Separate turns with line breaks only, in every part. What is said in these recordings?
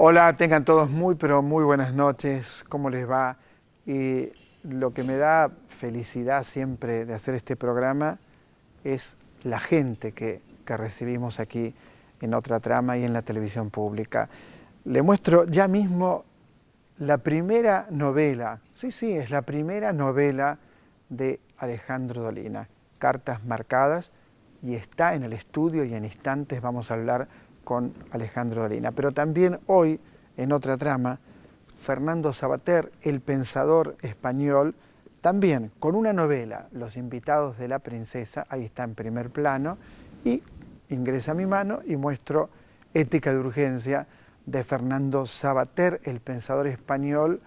Hola, tengan todos pero muy buenas noches. ¿Cómo les va? Lo que me da felicidad siempre de hacer este programa es la gente que recibimos aquí en Otra Trama y en la televisión pública. Le muestro ya mismo la primera novela. Sí, es la primera novela de Alejandro Dolina, Cartas Marcadas, y está en el estudio y en instantes vamos a hablar con Alejandro Dolina. Pero también hoy, en Otra Trama, Fernando Savater, el pensador español, también con una novela, Los invitados de la princesa, ahí está en primer plano, y ingresa a mi mano y muestro Ética de urgencia de Fernando Savater, el pensador español,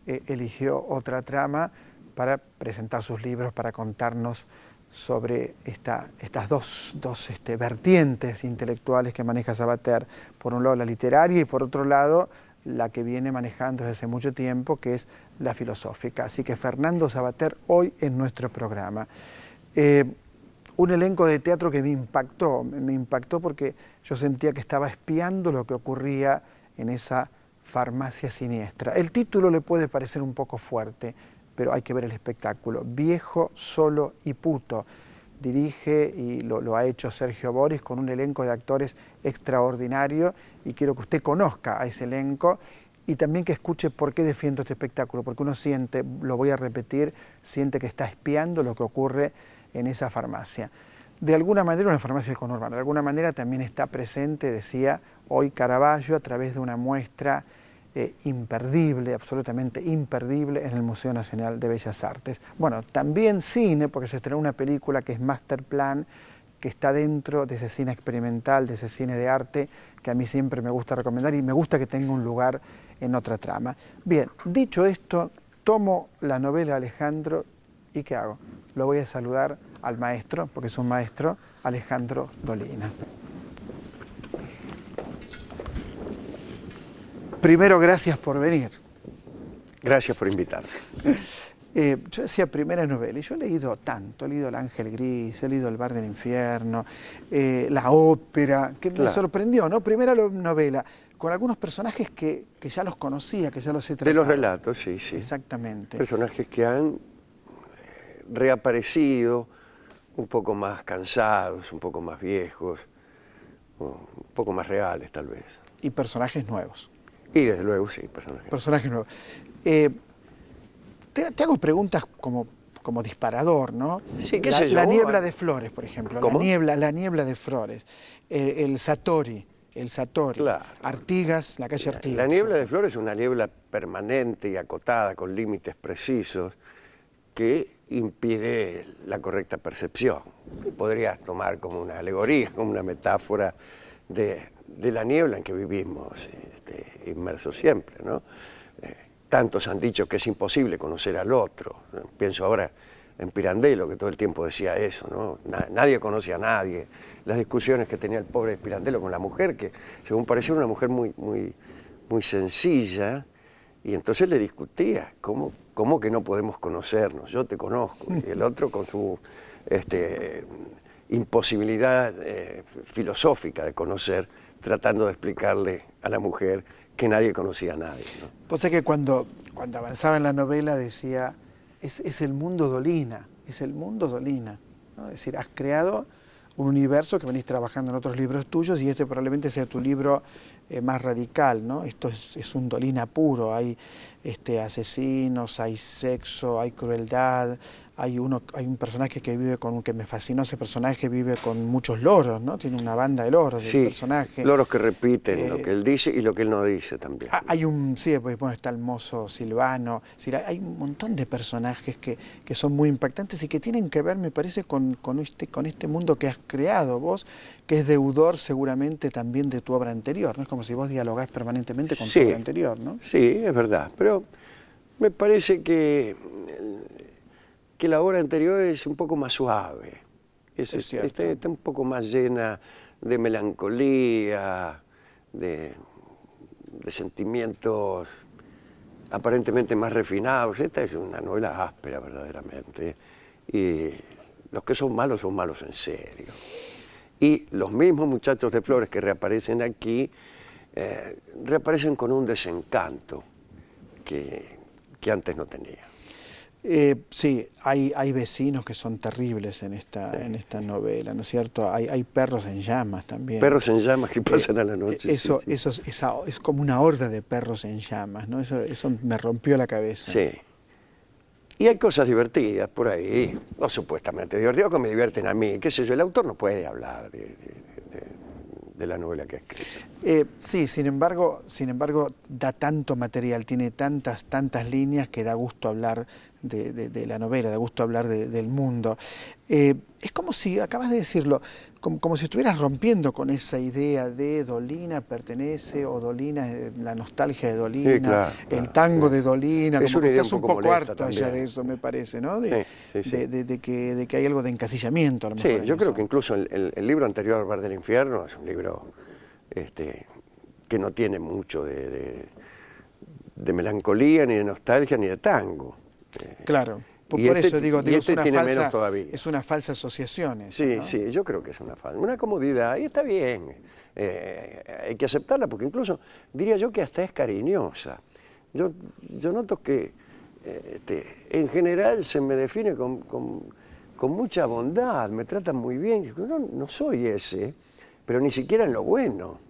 eligió Otra Trama para presentar sus libros, para contarnos sobre estas dos vertientes intelectuales que maneja Savater. Por un lado la literaria y por otro lado la que viene manejando desde hace mucho tiempo, que es la filosófica. Así que Fernando Savater hoy en nuestro programa. Un elenco de teatro que me impactó porque yo sentía que estaba espiando lo que ocurría en esa farmacia siniestra. El título le puede parecer un poco fuerte, pero hay que ver el espectáculo. Viejo, solo y puto. Dirige y lo ha hecho Sergio Boris con un elenco de actores extraordinario y quiero que usted conozca a ese elenco y también que escuche por qué defiendo este espectáculo, porque uno siente, lo voy a repetir, siente que está espiando lo que ocurre en esa farmacia. De alguna manera una farmacia del conurbano, de alguna manera también está presente, decía hoy Caravaggio, a través de una muestra imperdible, absolutamente imperdible, en el Museo Nacional de Bellas Artes. Bueno, también cine, porque se estrenó una película que es Masterplan, que está dentro de ese cine experimental, de ese cine de arte, que a mí siempre me gusta recomendar y me gusta que tenga un lugar en Otra Trama. Bien, dicho esto, tomo la novela Alejandro y ¿qué hago? Lo voy a saludar al maestro, porque es un maestro, Alejandro Dolina. Primero, gracias por venir.
Gracias por invitarme.
Yo decía primera novela, y yo he leído tanto, he leído El Ángel Gris, he leído El Bar del Infierno, la ópera, que me sorprendió, ¿no? Primera novela, con algunos personajes que ya los conocía, que ya los he tratado.
De los relatos, sí.
Exactamente.
Personajes que han reaparecido, un poco más cansados, un poco más viejos, un poco más reales tal vez.
Y personajes nuevos.
Y desde luego, sí,
personajes nuevos. Te hago preguntas como disparador, ¿no?
Sí, qué sé yo.
La niebla de Flores, por ejemplo.
¿Cómo?
La niebla de Flores. El Satori.
Claro.
Artigas, la calle Artigas.
La niebla de Flores es una niebla permanente y acotada, con límites precisos, que impide la correcta percepción. Podrías tomar como una alegoría, como una metáfora de la niebla en que vivimos inmersos siempre, ¿no? Tantos han dicho que es imposible conocer al otro. Pienso ahora en Pirandello, que todo el tiempo decía eso, ¿no? Nadie conoce a nadie. Las discusiones que tenía el pobre Pirandello con la mujer, que según parecía una mujer muy sencilla, y entonces le discutía, ¿cómo que no podemos conocernos? Yo te conozco, y el otro con su imposibilidad filosófica de conocer, tratando de explicarle a la mujer que nadie conocía a nadie, ¿no?
Pues es que cuando avanzaba en la novela decía, es el mundo Dolina, es el mundo Dolina, ¿no? Es decir, has creado un universo que venís trabajando en otros libros tuyos y este probablemente sea tu libro más radical, ¿no? Esto es un Dolina puro, hay asesinos, hay sexo, hay crueldad, hay un personaje que me fascinó ese personaje, vive con muchos loros, ¿no? Tiene una banda de loros,
sí,
el personaje.
Loros que repiten lo que él dice y lo que él no dice también.
Pues bueno, está el mozo Silvano, es decir, hay un montón de personajes que son muy impactantes y que tienen que ver, me parece, con este mundo que has creado vos, que es deudor seguramente también de tu obra anterior, ¿no? Es como si vos dialogás permanentemente con tu obra anterior, ¿no? Sí,
es verdad, pero me parece que la obra anterior es un poco más suave, está un poco más llena de melancolía, de sentimientos aparentemente más refinados. Esta es una novela áspera verdaderamente, y los que son malos en serio. Y los mismos muchachos de Flores que reaparecen aquí reaparecen con un desencanto que antes no tenía.
Sí, hay vecinos que son terribles en esta novela, ¿no es cierto? Hay perros en llamas también.
Perros en llamas que pasan a la noche.
Eso,
sí, sí.
es como una horda de perros en llamas, ¿no? Eso me rompió la cabeza.
Sí. Y hay cosas divertidas por ahí, no supuestamente divertidas, que me divierten a mí. Qué sé yo, el autor no puede hablar de la novela que ha escrito.
Sí, sin embargo, da tanto material, tiene tantas líneas que da gusto hablar de la novela, da gusto hablar del mundo. Es como si, acabas de decirlo, como si estuvieras rompiendo con esa idea de Dolina pertenece, o Dolina, la nostalgia de Dolina,
Sí, claro,
el tango de Dolina,
es
como
una
que
idea
estás
un
un
poco
poco
molesta
harto ya
también.
de eso, me parece, ¿no?
Sí.
De que hay algo de encasillamiento, a lo mejor.
Sí,
en
yo creo
eso.
que incluso el libro anterior, Bar del Infierno, es un libro que no tiene mucho de melancolía, ni de nostalgia, ni de tango.
Claro,
y
por
este-
eso digo,
y este
es una
tiene
falsa,
menos todavía.
es una falsa asociación eso,
Sí,
¿no?
sí, yo creo que es una comodidad, y está bien. Hay que aceptarla, porque incluso diría yo que hasta es cariñosa. Yo noto que en general se me define con mucha bondad, me tratan muy bien. Digo, no soy ese, pero ni siquiera en lo bueno.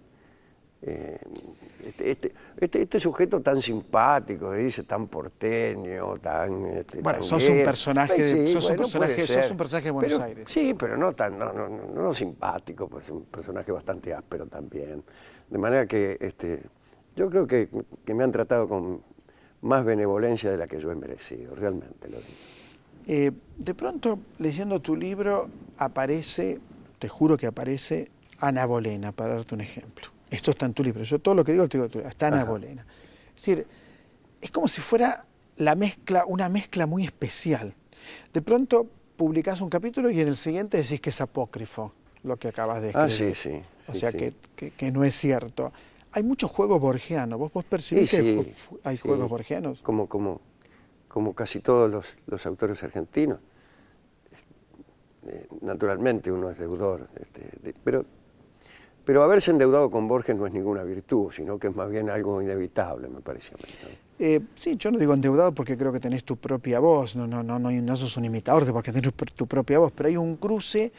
Este sujeto tan simpático, dice, tan porteño, tan...
Bueno,
tan
sos
gay.
un personaje
Sí,
sos un
puede ser.
personaje de Buenos
Pero,
Aires.
Sí, pero no simpático, pues un personaje bastante áspero también. De manera que yo creo que me han tratado con más benevolencia de la que yo he merecido, realmente lo digo.
De pronto, leyendo tu libro, aparece, te juro que aparece, Ana Bolena, para darte un ejemplo. Esto está en tu libro. Yo todo lo que digo, te digo, está Ana Bolena. Es decir, es como si fuera una mezcla muy especial. De pronto publicás un capítulo y en el siguiente decís que es apócrifo lo que acabas de escribir.
Sí.
O sea,
sí.
que no es cierto. Hay mucho juego borgiano. ¿Vos percibís que hay juegos borgianos?
Como casi todos los autores argentinos. Naturalmente uno es deudor, pero haberse endeudado con Borges no es ninguna virtud, sino que es más bien algo inevitable, me parece a mí, ¿no?
Sí, yo no digo endeudado porque creo que tenés tu propia voz, no sos un imitador de porque tenés tu propia voz, pero hay un cruce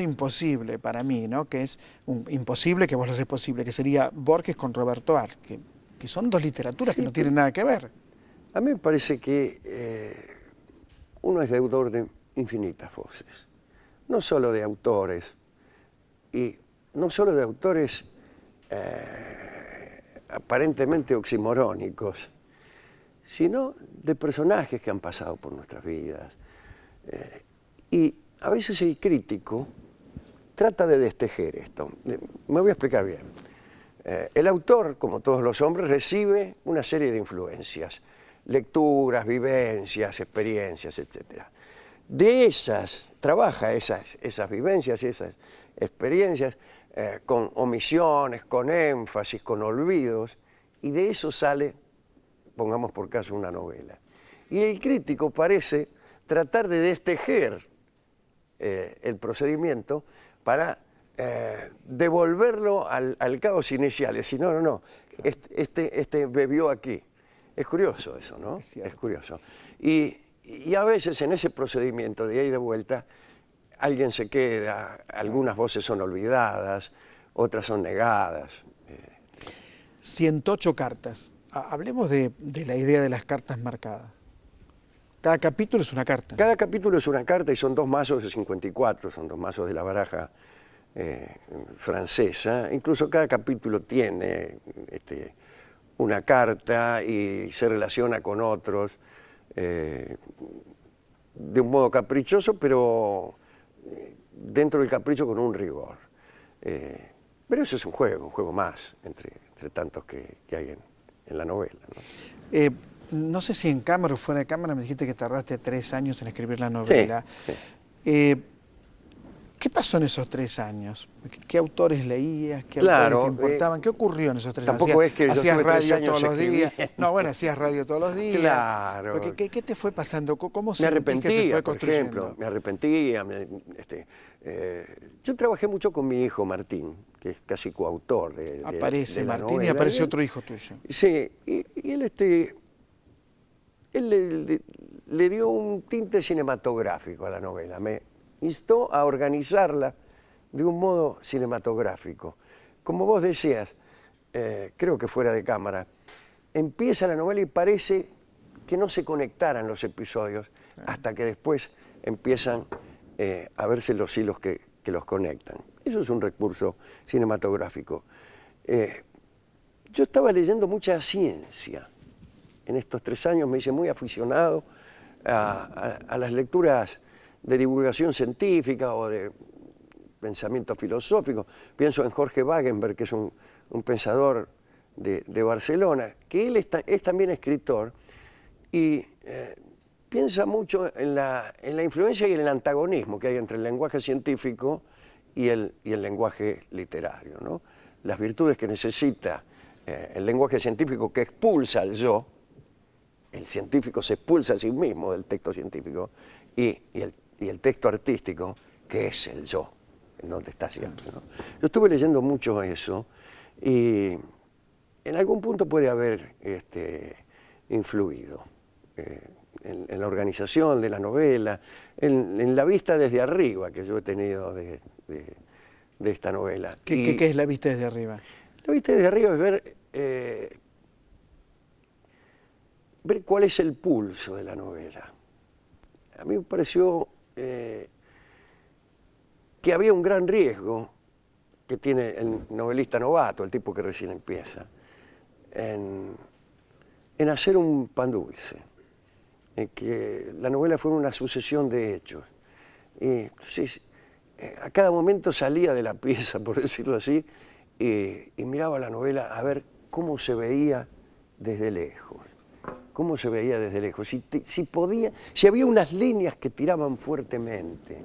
imposible para mí, ¿no? Que es imposible que vos lo haces posible, que sería Borges con Roberto Arlt, que son dos literaturas que no tienen nada que ver.
A mí me parece que uno es deudor de infinitas voces, no solo de autores, y no solo de autores aparentemente oximorónicos, sino de personajes que han pasado por nuestras vidas. Y a veces el crítico trata de destejer esto. Me voy a explicar bien. El autor, como todos los hombres, recibe una serie de influencias, lecturas, vivencias, experiencias, etc. Trabaja esas vivencias y esas experiencias con omisiones, con énfasis, con olvidos, y de eso sale, pongamos por caso, una novela. Y el crítico parece tratar de destejer el procedimiento para devolverlo al caos inicial. Es decir, no, este bebió aquí. Es curioso eso, ¿no? Es curioso. Y a veces en ese procedimiento de ida y de vuelta, alguien se queda, algunas voces son olvidadas, otras son negadas.
108 cartas. Hablemos de la idea de las cartas marcadas. Cada capítulo es una carta.
Cada capítulo es una carta y son 2 mazos de 54, son 2 mazos de la baraja francesa. Incluso cada capítulo tiene una carta y se relaciona con otros de un modo caprichoso, pero dentro del capricho con un rigor. Pero eso es un juego más entre tantos que hay en la novela, ¿no?
No sé si en cámara o fuera de cámara me dijiste que tardaste 3 años en escribir la novela.
Sí.
¿Qué pasó en esos 3 años? ¿Qué autores leías? ¿Qué
Claro,
autores te importaban? ¿Qué ocurrió en esos 3 años?
tampoco es que yo
¿Hacías
estuve 3
radio
años
todos los días?
escribiendo.
No, bueno, hacías radio todos los días.
Claro.
Pero ¿qué te fue pasando? ¿Cómo
Me
sentís que se
arrepentía,
fue
por
construyendo?
ejemplo, me arrepentía. Yo trabajé mucho con mi hijo Martín, que es casi coautor de
Aparece
de la
Martín y
novela.
aparece otro hijo tuyo.
Sí, y él le dio un tinte cinematográfico a la novela. Me instó a organizarla de un modo cinematográfico. Como vos decías, creo que fuera de cámara, empieza la novela y parece que no se conectaran los episodios hasta que después empiezan a verse los hilos que los conectan. Eso es un recurso cinematográfico. Yo estaba leyendo mucha ciencia. En estos 3 años me hice muy aficionado a las lecturas de divulgación científica o de pensamiento filosófico. Pienso en Jorge Wagenberg, que es un pensador de Barcelona, que él es también escritor y piensa mucho en la influencia y en el antagonismo que hay entre el lenguaje científico y el lenguaje literario, ¿no? Las virtudes que necesita el lenguaje científico, que expulsa al yo. El científico se expulsa a sí mismo del texto científico, y el texto artístico, que es el yo, en donde está siempre, ¿no? Yo estuve leyendo mucho eso y en algún punto puede haber influido en la organización de la novela, en la vista desde arriba que yo he tenido de esta novela.
¿Qué es la vista desde arriba?
La vista desde arriba es ver cuál es el pulso de la novela. A mí me pareció que había un gran riesgo que tiene el novelista novato, el tipo que recién empieza, en hacer un pan dulce, en que la novela fuera una sucesión de hechos. Y entonces, a cada momento salía de la pieza, por decirlo así, y miraba la novela a ver cómo se veía desde lejos. Cómo se veía desde lejos, si había unas líneas que tiraban fuertemente,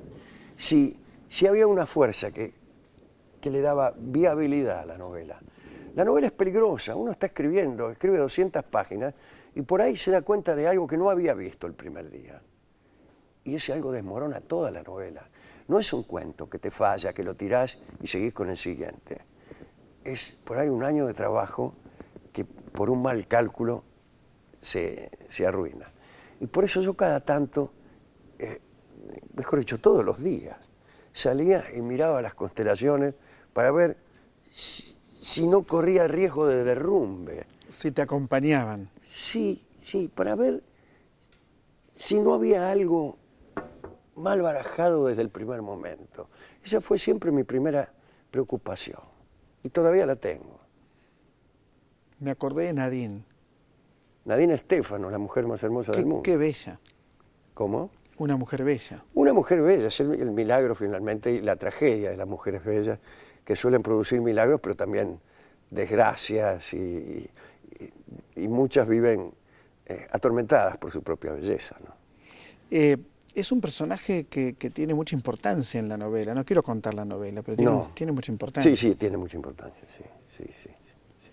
si había una fuerza que le daba viabilidad a la novela. La novela es peligrosa, uno está escribe 200 páginas y por ahí se da cuenta de algo que no había visto el primer día. Y ese algo desmorona toda la novela. No es un cuento que te falla, que lo tirás y seguís con el siguiente. Es por ahí un año de trabajo que por un mal cálculo se arruina. Y por eso yo cada tanto, mejor dicho, todos los días, salía y miraba las constelaciones para ver si no corría riesgo de derrumbe.
Si te acompañaban.
Sí, para ver si no había algo mal barajado desde el primer momento. Esa fue siempre mi primera preocupación y todavía la tengo.
Me acordé de Nadine.
Nadine Estéfano, la mujer más hermosa del mundo.
Qué bella.
¿Cómo?
Una mujer bella.
Una mujer bella, es el milagro finalmente y la tragedia de las mujeres bellas, que suelen producir milagros, pero también desgracias y muchas viven atormentadas por su propia belleza, ¿no?
Es un personaje que tiene mucha importancia en la novela. No quiero contar la novela, pero tiene mucha importancia.
Sí, tiene mucha importancia, sí.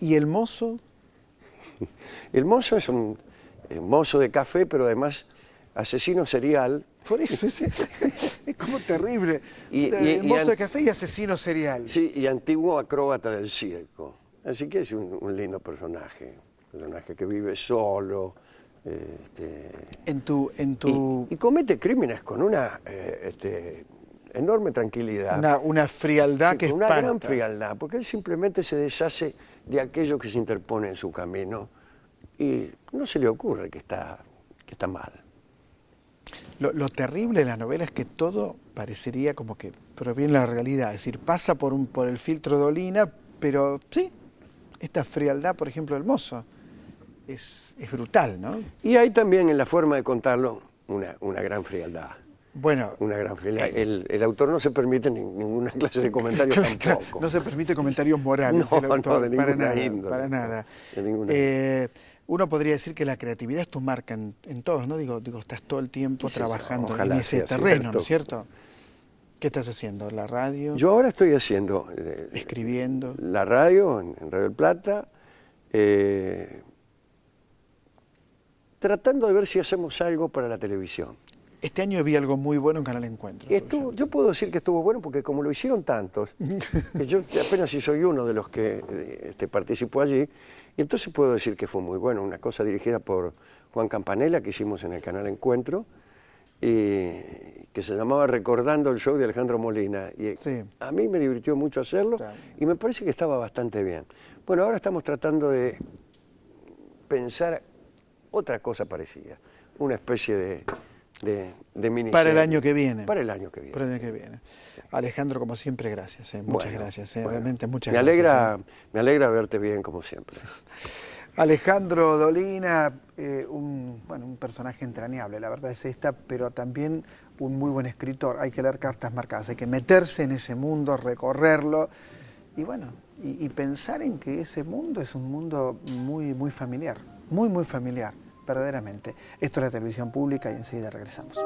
¿Y el mozo?
El mozo es un mozo de café, pero además asesino serial.
Por eso es como terrible. Mozo de café y asesino serial.
Sí, y antiguo acróbata del circo. Así que es un lindo personaje que vive solo. Y comete crímenes con una enorme tranquilidad.
Una frialdad que espanta.
Una gran frialdad, porque él simplemente se deshace de aquello que se interpone en su camino y no se le ocurre que está mal.
Lo terrible de la novela es que todo parecería como que proviene de la realidad, es decir, pasa por el filtro de Olina, pero sí, esta frialdad, por ejemplo, del mozo, es brutal, ¿no?
Y hay también en la forma de contarlo una gran frialdad.
Bueno,
una gran frialdad. El autor no se permite ninguna clase de comentarios tampoco.
No se permite comentarios morales.
No,
el autor,
de ninguna
índole. Para nada. Uno podría decir que la creatividad es tu marca en todos, ¿no? Digo, estás todo el tiempo trabajando en ese terreno, ¿no es cierto? ¿Qué estás haciendo? ¿La radio?
Yo ahora estoy haciendo
¿Escribiendo?
la radio en Radio del Plata, tratando de ver si hacemos algo para la televisión.
Este año vi algo muy bueno en Canal Encuentro.
Yo puedo decir que estuvo bueno porque como lo hicieron tantos, yo apenas si soy uno de los que participó allí, y entonces puedo decir que fue muy bueno. Una cosa dirigida por Juan Campanella que hicimos en el Canal Encuentro, que se llamaba Recordando el Show de Alejandro Molina. Y
sí.
A mí me divirtió mucho hacerlo y me parece que estaba bastante bien. Bueno, ahora estamos tratando de pensar otra cosa parecida, una especie de miniserie.
Para el año que viene.
Para el año que viene.
Para el año que viene. Alejandro, como siempre, gracias. Muchas gracias. Realmente muchas
me
gracias.
Me alegra verte bien, como siempre.
Alejandro Dolina, un personaje entrañable, la verdad es esta, pero también un muy buen escritor. Hay que leer cartas marcadas, hay que meterse en ese mundo, recorrerlo y pensar en que ese mundo es un mundo muy, muy familiar, muy familiar, verdaderamente. Esto es la televisión pública y enseguida regresamos.